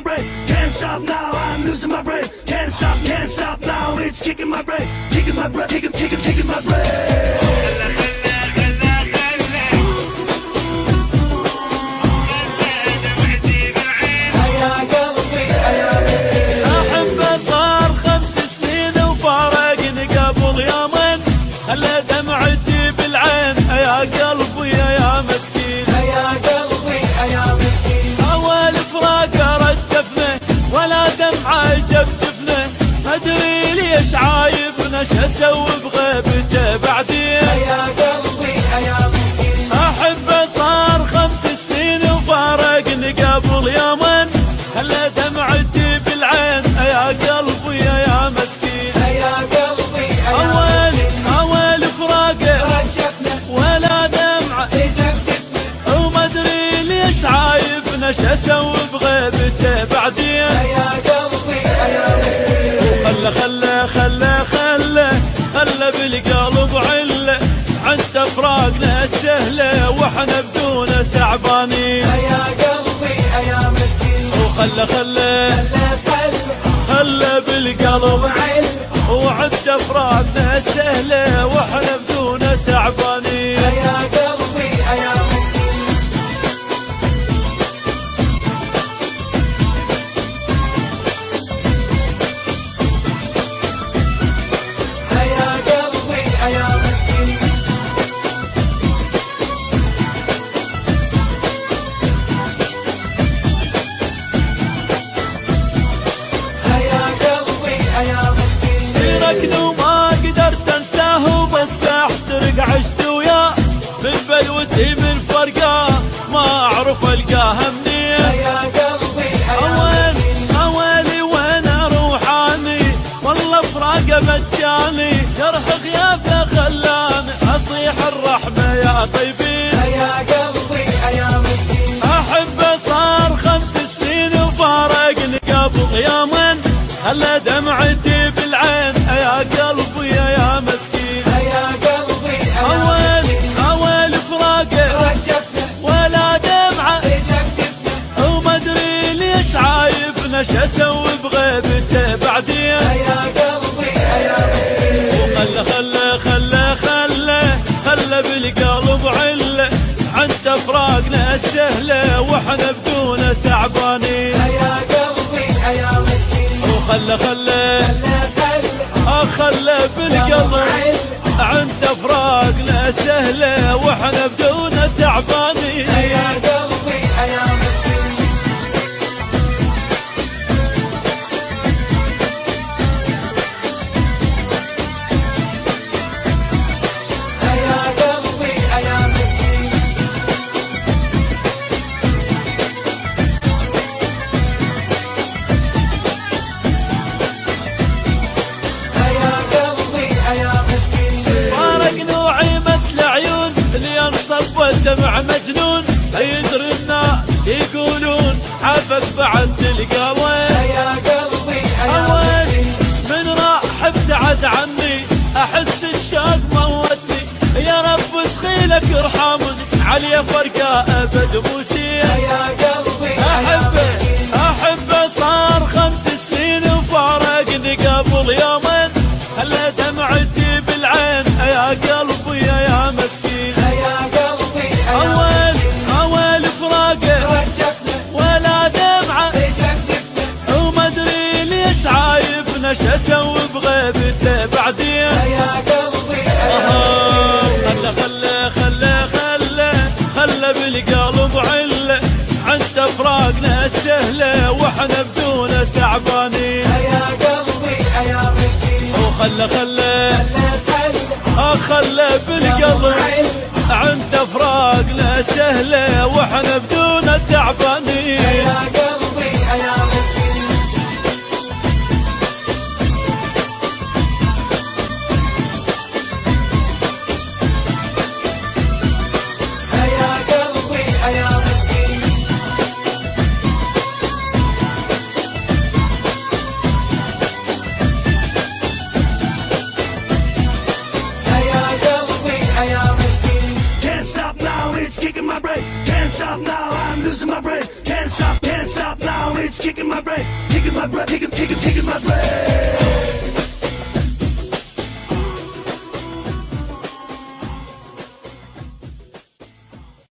brain. Can't stop now, I'm losing my brain. Can't stop now, it's kicking my brain. Kicking my brain, kicking my brain. خلى دمعتي بالعين يا قلبي يا مسكين يا قلبي يا مسكين. أول فراق رجفنا ولا دمعة جفجفنا، ما أدري ليش عايبنا شو أسوي بغيبته بعدين. يا قلبي يا مسكين. أحبه صار 5 سنين وفارقني قبل يومين، خلى دمعتي بالعين يا قلبي يا مسكين. يا قلبي أول فراقه رجفنا ولا دمعة جفجفنا، وما أدري ليش عايبنا شو أسوي بغيبته بعدين. يا قلبي يا مسكين. خلى بالقلب علة عند فراقنا السهلة واحنا بدونه تعبانين. يا قلبي يا مسكين. خلى بالقلب علة وعند فراقنا السهلة واحنا بدونه تعبانين. يا قلبي يا مسكين. يا قلبي يا مسكين. يا قلبي يا مسكين. تركني وما قدرت انساه بس احترق عشت وياه، من بلوتي من فرقاه ما اعرف القاها منين. يا قلبي يا مسكين. اوالي وين اروح اني والله فراقه مجاني، جرح غيابه خلاني اصيح الرحمه يا طيبين. يا قلبي يا مسكين. احبه صار 5 سنين وفارقني قبل يومين، خلى دمعتي بالعين يا قلبي يا مسكين. يا قلبي أول فراقه رجفنا ولا دمعة جفجفنا، وما أدري ليش عايبنا شو أسوي بغيبته بعدين. يا قلبي يا مسكين. خلى بالقلب علة عند فراقنا السهلة واحنا بدونه تعبانين. يا قلبي يا مسكين. خلى بالقلب عند فراقنا سهلة واحنا بدونه تعبانين. يا قلبي يا مسكين. يا قلبي يا مسكين. يا قلبي يا مسكين. فارقني وعيمة العيون اللي ينصب والدمع مجنون، يدري الناس يقولون حبك بعد تلقاوين. يا قلبي يا أوين مسكين. من راح ابتعد عني احس الشوق موتني، يا رب تخيلك ارحمني علي فرقة ابد موسيا. يا قلبي يا مسكين. احبه صار 5 سنين وفارقني قبل يومين، خلى دمعتي بالعين يا قلبي يا مسكين. يا قلبي يا مسكين. اول فراقه رجفنا ولا دمعة جفجفنا، وما ادري ليش عايبنا شو اسوي بغيبته بعدين. يا قلبي يا خلى بالقلب علة عند فراقنا السهلة واحنا بدونه تعبانين. يا قلبي يا مسكين. خلى بالقلب عند فراقنا سهلة واحنا بدونه تعبانين. يا قلبي يا مسكين. يا قلبي يا مسكين. يا قلبي يا مسكين. Can't stop now, it's kicking my brain. Can't stop now, I'm losing my brain. Can't stop now, it's kicking my brain, kicking my brain, kicking my brain.